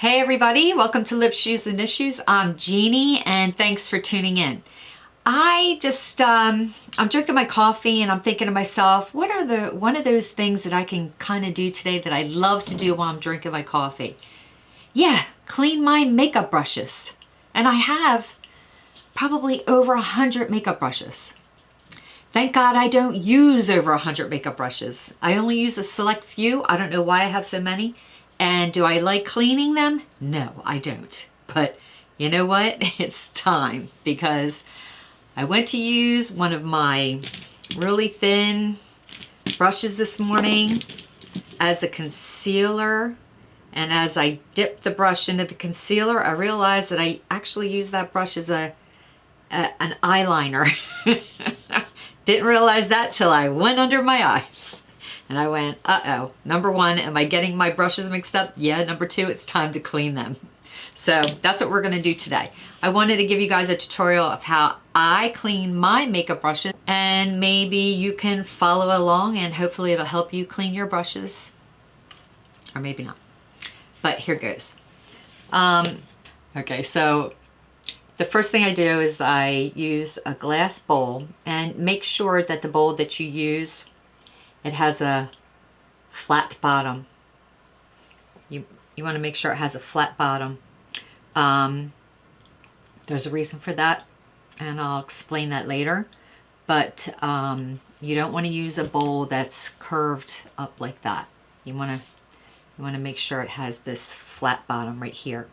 Hey everybody, welcome to Lips, Shoes, and Issues. I'm Jeannie and thanks for tuning in. I'm drinking my coffee and I'm thinking to myself, what are one of those things that I can kind of do today that I love to do while I'm drinking my coffee? Yeah, clean my makeup brushes. And I have probably over 100 makeup brushes. Thank God I don't use over 100 makeup brushes. I only use a select few. I don't know why I have so many. And do I like cleaning them? No, I don't. But you know what? It's time because I went to use one of my really thin brushes this morning as a concealer. And as I dipped the brush into the concealer, I realized that I actually use that brush as an eyeliner. Didn't realize that till I went under my eyes. And I went, uh-oh. Number one, am I getting my brushes mixed up? Yeah. Number two, it's time to clean them. So that's what we're going to do today. I wanted to give you guys a tutorial of how I clean my makeup brushes. And maybe you can follow along and hopefully it'll help you clean your brushes. Or maybe not. But here goes. Okay, so the first thing I do is I use a glass bowl, and make sure that the bowl that you use, it has a flat bottom. You want to make sure it has a flat bottom. There's a reason for that, and I'll explain that later. But you don't want to use a bowl that's curved up like that. You want to make sure it has this flat bottom right here.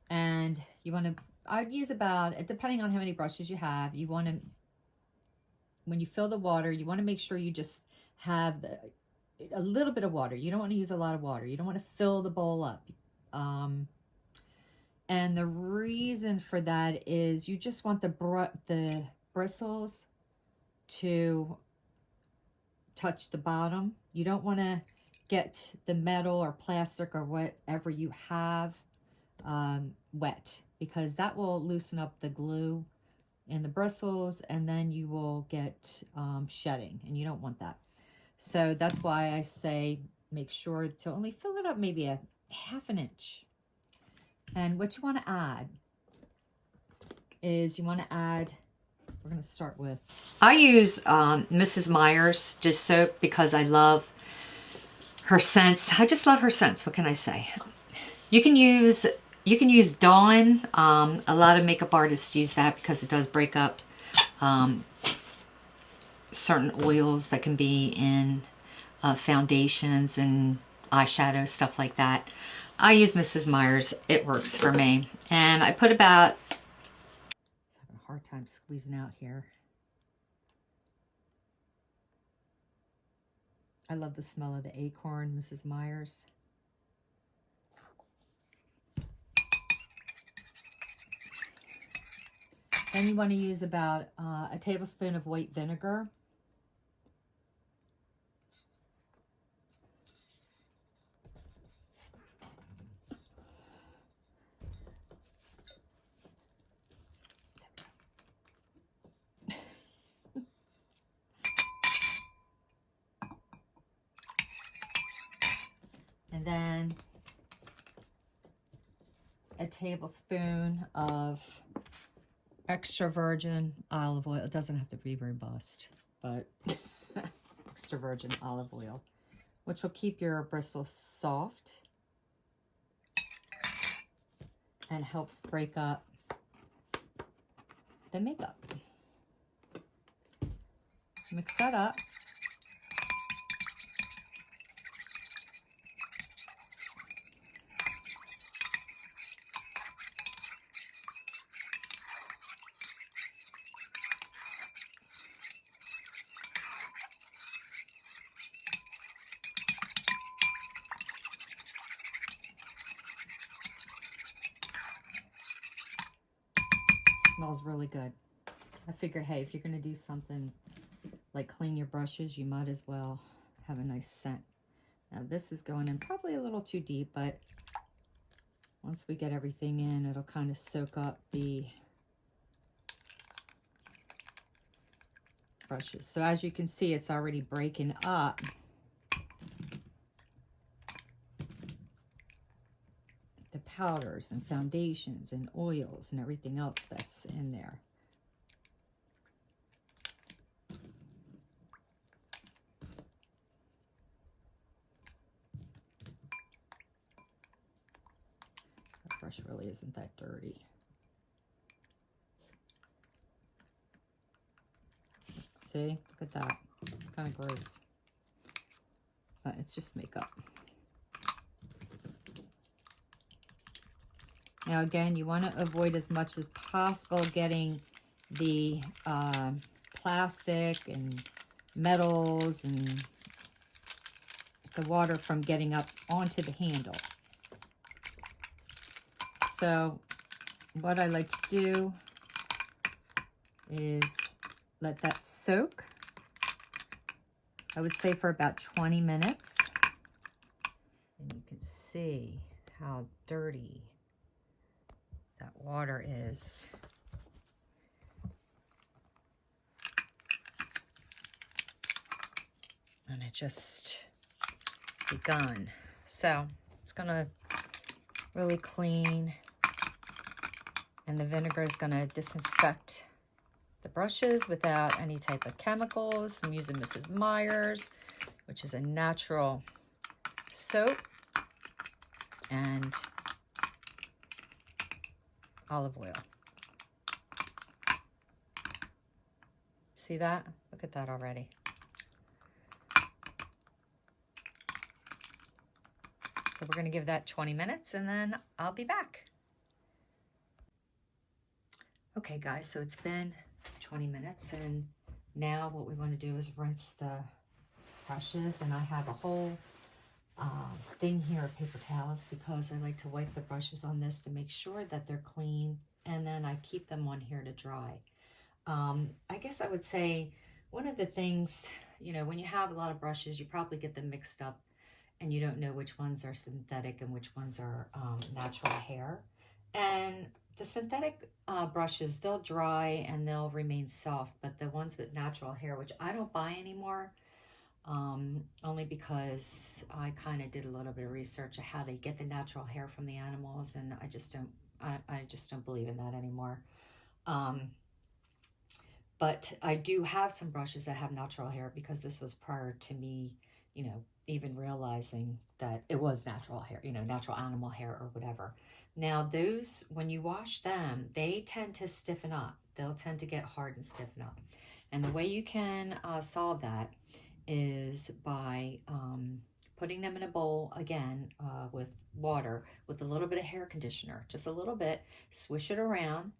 And you want to, I'd use about, depending on how many brushes you have, you want to, when you fill the water, you want to make sure you just have a little bit of water. You don't want to use a lot of water. You don't want to fill the bowl up. And the reason for that is you just want the bristles to touch the bottom. You don't want to get the metal or plastic or whatever you have wet, because that will loosen up the glue in the bristles and then you will get shedding, and you don't want that. So that's why I say make sure to only fill it up maybe a ½ inch. And what you want to add is we're going to start with, I use Mrs. Meyer's dish soap because I love her scents. I just love her scents. What can I say? You can use Dawn. A lot of makeup artists use that because it does break up certain oils that can be in foundations and eyeshadows, stuff like that. I use Mrs. Meyer's. It works for me. And I put about, having a hard time squeezing out here. I love the smell of the acorn, Mrs. Meyer's. Then you want to use about a tablespoon of white vinegar. And then a tablespoon of extra virgin olive oil. It doesn't have to be robust, but extra virgin olive oil, which will keep your bristles soft and helps break up the makeup. Mix that up. Smells really good. I figure, hey, if you're going to do something like clean your brushes, you might as well have a nice scent. Now this is going in probably a little too deep, but once we get everything in, it'll kind of soak up the brushes. So as you can see, it's already breaking up the powders and foundations and oils and everything else that's in there. That brush really isn't that dirty. See, look at that. Kind of gross. But it's just makeup. Now again, you want to avoid as much as possible getting the plastic and metals and the water from getting up onto the handle. So what I like to do is let that soak. I would say for about 20 minutes. And you can see how dirty that water is. And it just begun. So it's gonna really clean, and the vinegar is gonna disinfect the brushes without any type of chemicals. I'm using Mrs. Meyer's, which is a natural soap, and olive oil. See that? Look at that already. So we're going to give that 20 minutes and then I'll be back. Okay guys, so it's been 20 minutes and now what we want to do is rinse the brushes, and I have a whole thing here of paper towels because I like to wipe the brushes on this to make sure that they're clean, and then I keep them on here to dry. I guess I would say one of the things, you know, when you have a lot of brushes, you probably get them mixed up and you don't know which ones are synthetic and which ones are natural hair. And the synthetic brushes, they'll dry and they'll remain soft, but the ones with natural hair, which I don't buy anymore, only because I kind of did a little bit of research of how they get the natural hair from the animals, and I just don't believe in that anymore. But I do have some brushes that have natural hair because this was prior to me, you know, even realizing that it was natural hair, you know, natural animal hair or whatever. Now those, when you wash them, they tend to stiffen up. They'll tend to get hard and stiffen up. And the way you can solve that is by putting them in a bowl again with water with a little bit of hair conditioner, just a little bit, swish it around,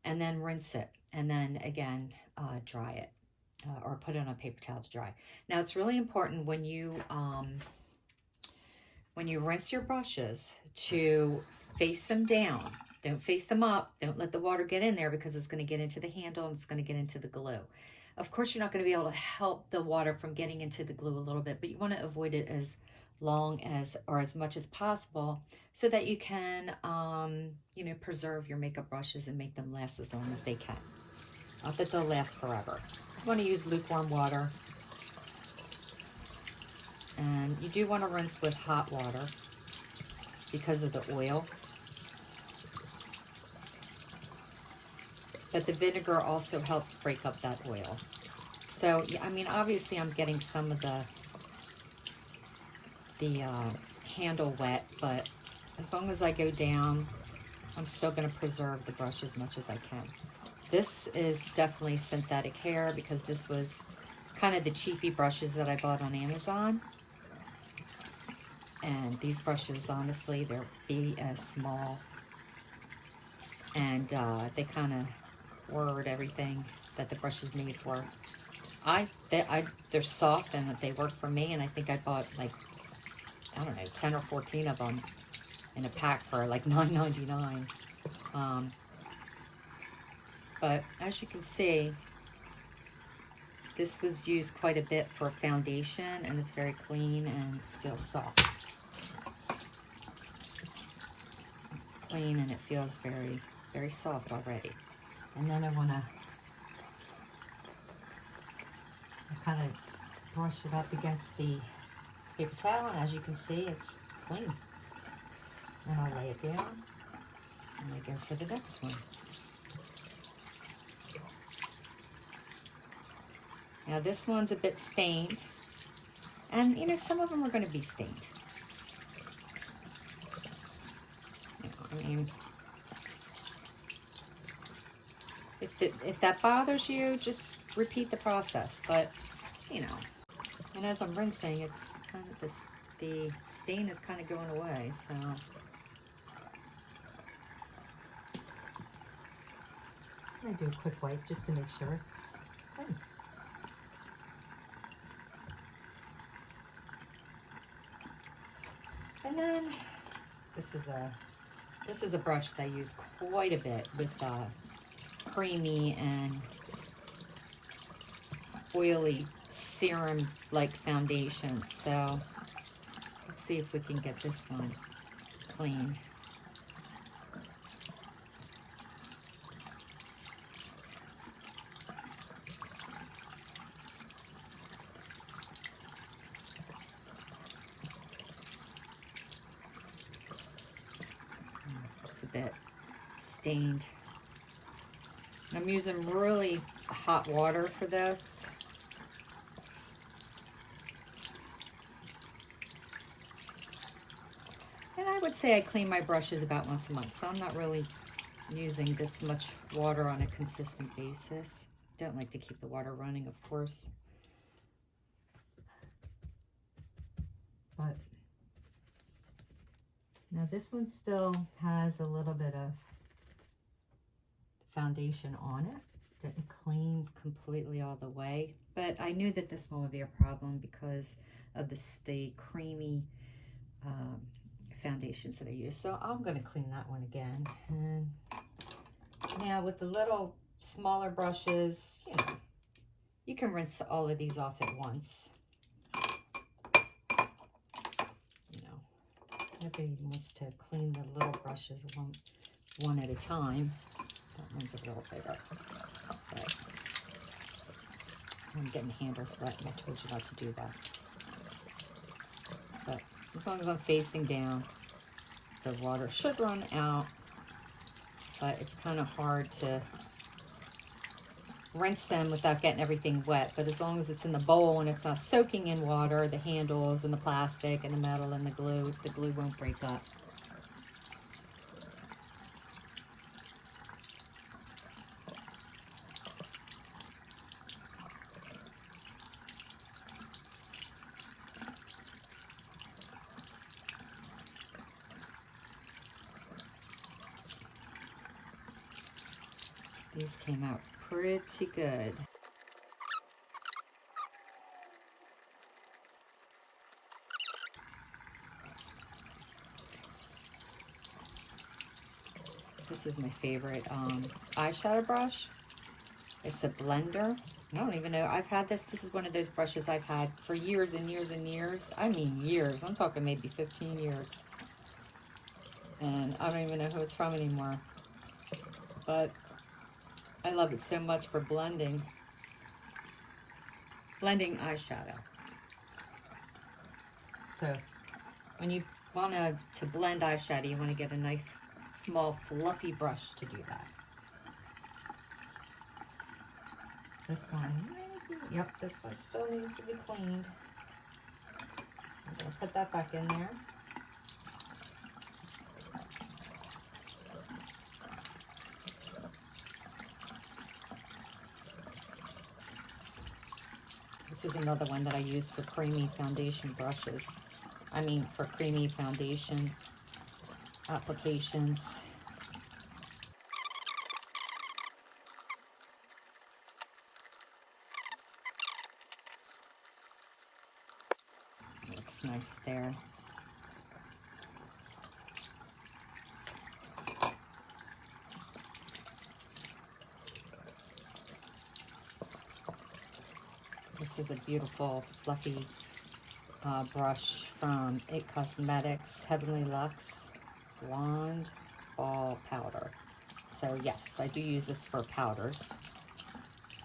and then rinse it, and then again dry it or put it on a paper towel to dry. Now it's really important when you rinse your brushes to face them down. Don't face them up. Don't let the water get in there because it's going to get into the handle and it's going to get into the glue. Of course, you're not going to be able to help the water from getting into the glue a little bit, but you want to avoid it as long as, or as much as possible, so that you can, you know, preserve your makeup brushes and make them last as long as they can. Not that they'll last forever. You want to use lukewarm water. And you do want to rinse with hot water because of the oil. But the vinegar also helps break up that oil. So, I mean, obviously I'm getting some of the handle wet, but as long as I go down, I'm still going to preserve the brush as much as I can. This is definitely synthetic hair because this was kind of the cheapy brushes that I bought on Amazon. And these brushes, honestly, they're BS small. And they kind of word everything that the brush is made for. They're soft and they work for me, and I think I bought like, I don't know, 10 or 14 of them in a pack for like $9.99. But as you can see, this was used quite a bit for foundation, and it's very clean and feels soft. It's clean and it feels very, very soft already. And then I want to kind of brush it up against the paper towel, and as you can see, it's clean. And I'll lay it down, and I go for the next one. Now this one's a bit stained, and you know, some of them are going to be stained. You know, I mean, if that bothers you, just repeat the process. But you know, and as I'm rinsing, it's kind of the stain is kind of going away. So I'm going to do a quick wipe just to make sure it's clean. And then this is a brush that I use quite a bit with creamy and oily serum-like foundations. So let's see if we can get this one clean. It's a bit stained. I'm using really hot water for this. And I would say I clean my brushes about once a month, so I'm not really using this much water on a consistent basis. Don't like to keep the water running, of course. But now this one still has a little bit of foundation on it. Didn't clean completely all the way, but I knew that this one would be a problem because of the creamy foundations that I use. So I'm going to clean that one again. And now with the little smaller brushes, you know, you can rinse all of these off at once. You know, nobody wants to clean the little brushes one at a time. That one's a little bigger, but I'm getting the handles wet, and I told you not to do that. But as long as I'm facing down, the water should run out, but it's kind of hard to rinse them without getting everything wet. But as long as it's in the bowl and it's not soaking in water, the handles and the plastic and the metal and the glue won't break up. These came out pretty good. This is my favorite eyeshadow brush. It's a blender. I don't even know. I've had this. This is one of those brushes I've had for years and years and years. I mean years. I'm talking maybe 15 years. And I don't even know who it's from anymore. But I love it so much for blending eyeshadow. So when you want to blend eyeshadow, you want to get a nice small fluffy brush to do that. This one, yep, this one still needs to be cleaned. I'm going to put that back in there. This is another one that I use for creamy foundation brushes. I mean, for creamy foundation applications. Looks nice there. This is a beautiful fluffy brush from It Cosmetics Heavenly Luxe Blonde Ball Powder. So yes, I do use this for powders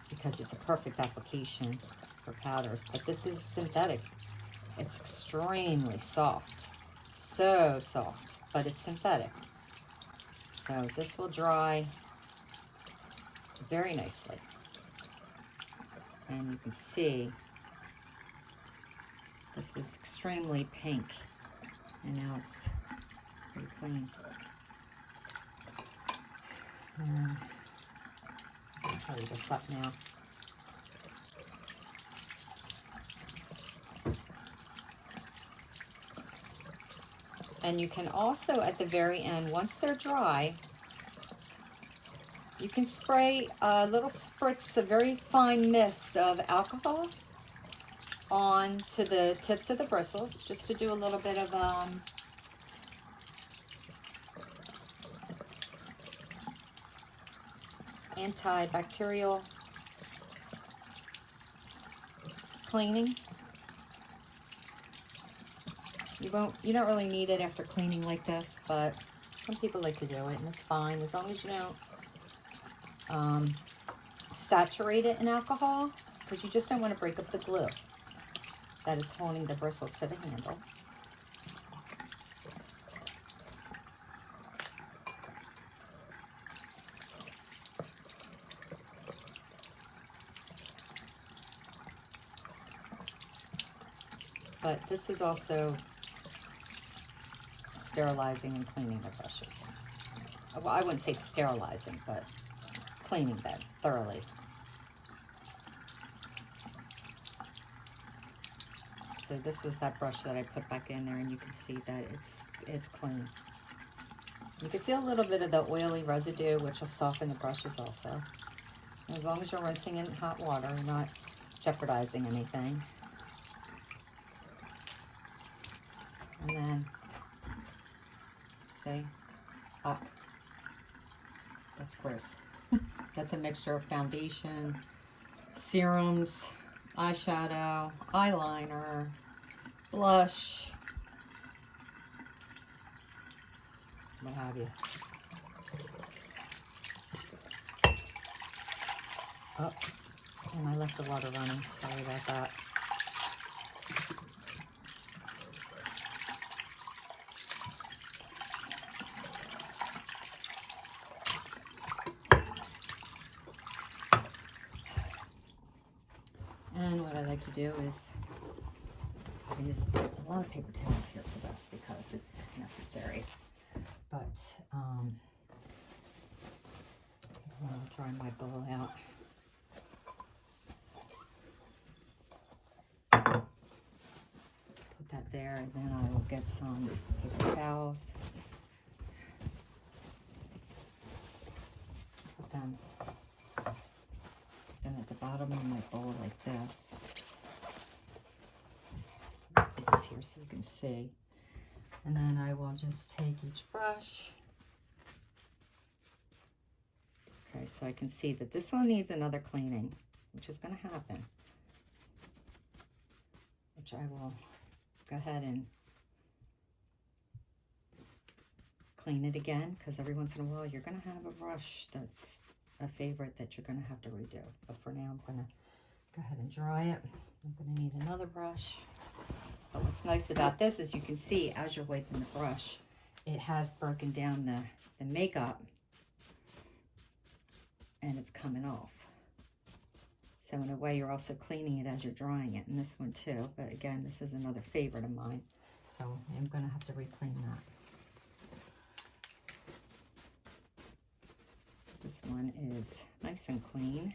because it's a perfect application for powders. But this is synthetic. It's extremely soft. So soft. but it's synthetic. So this will dry very nicely. And you can see this was extremely pink, and now it's pretty clean. And I'll hurry this up now. And you can also, at the very end, once they're dry, you can spray a little spritz, a very fine mist of alcohol onto the tips of the bristles, just to do a little bit of antibacterial cleaning. You don't really need it after cleaning like this, but some people like to do it, and it's fine as long as you don't saturate it in alcohol, because you just don't want to break up the glue that is holding the bristles to the handle. But this is also sterilizing and cleaning the brushes. Well, I wouldn't say sterilizing, but cleaning them thoroughly. So this was that brush that I put back in there, and you can see that it's clean. You can feel a little bit of the oily residue, which will soften the brushes also. And as long as you're rinsing in hot water, you're not jeopardizing anything. And then, see, that's gross. That's a mixture of foundation, serums, eyeshadow, eyeliner, blush, what have you. Oh, and I left the water running. Sorry about that. And what I like to do is I use a lot of paper towels here for this because it's necessary. But I'll dry my bowl out. Put that there, and then I will get some paper towels. Put them at the bottom of my bowl like this. Put this here so you can see. And then I will just take each brush. Okay, so I can see that this one needs another cleaning, which is going to happen. Which I will go ahead and clean it again, because every once in a while you're going to have a brush that's a favorite that you're going to have to redo. But for now, I'm going to go ahead and dry it. I'm going to need another brush. But what's nice about this is you can see as you're wiping the brush, it has broken down the makeup, and it's coming off. So in a way, you're also cleaning it as you're drying it, and this one too. But again, this is another favorite of mine, so I'm going to have to re-clean that. This one is nice and clean.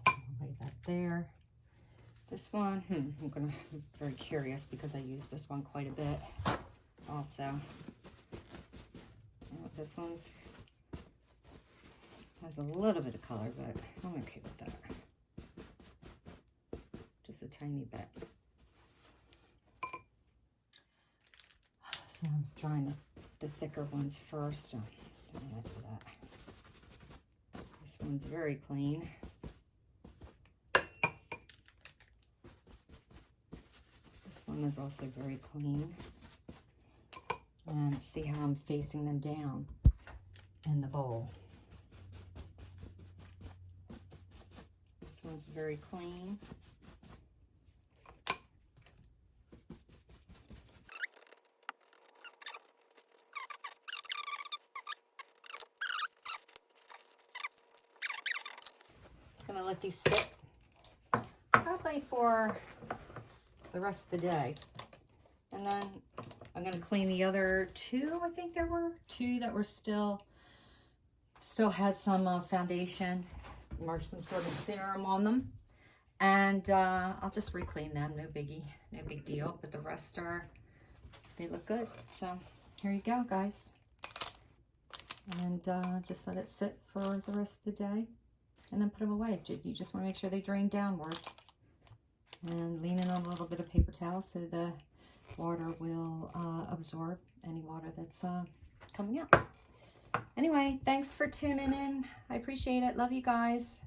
I'll lay that there. This one, I'm very curious because I use this one quite a bit also. This one's has a little bit of color, but I'm okay with that. Just a tiny bit. So I'm drying the thicker ones first. I'm gonna do that. This one's very clean. This one is also very clean. And see how I'm facing them down in the bowl. This one's very clean. let these sit probably for the rest of the day. And then I'm going to clean the other two. I think there were two that were still had some foundation or some sort of serum on them. And I'll just re-clean them. No biggie, no big deal. But the rest they look good. So here you go, guys. And just let it sit for the rest of the day. And then put them away. You just want to make sure they drain downwards. And lean in on a little bit of paper towel so the water will absorb any water that's coming out. Anyway, thanks for tuning in. I appreciate it. Love you guys.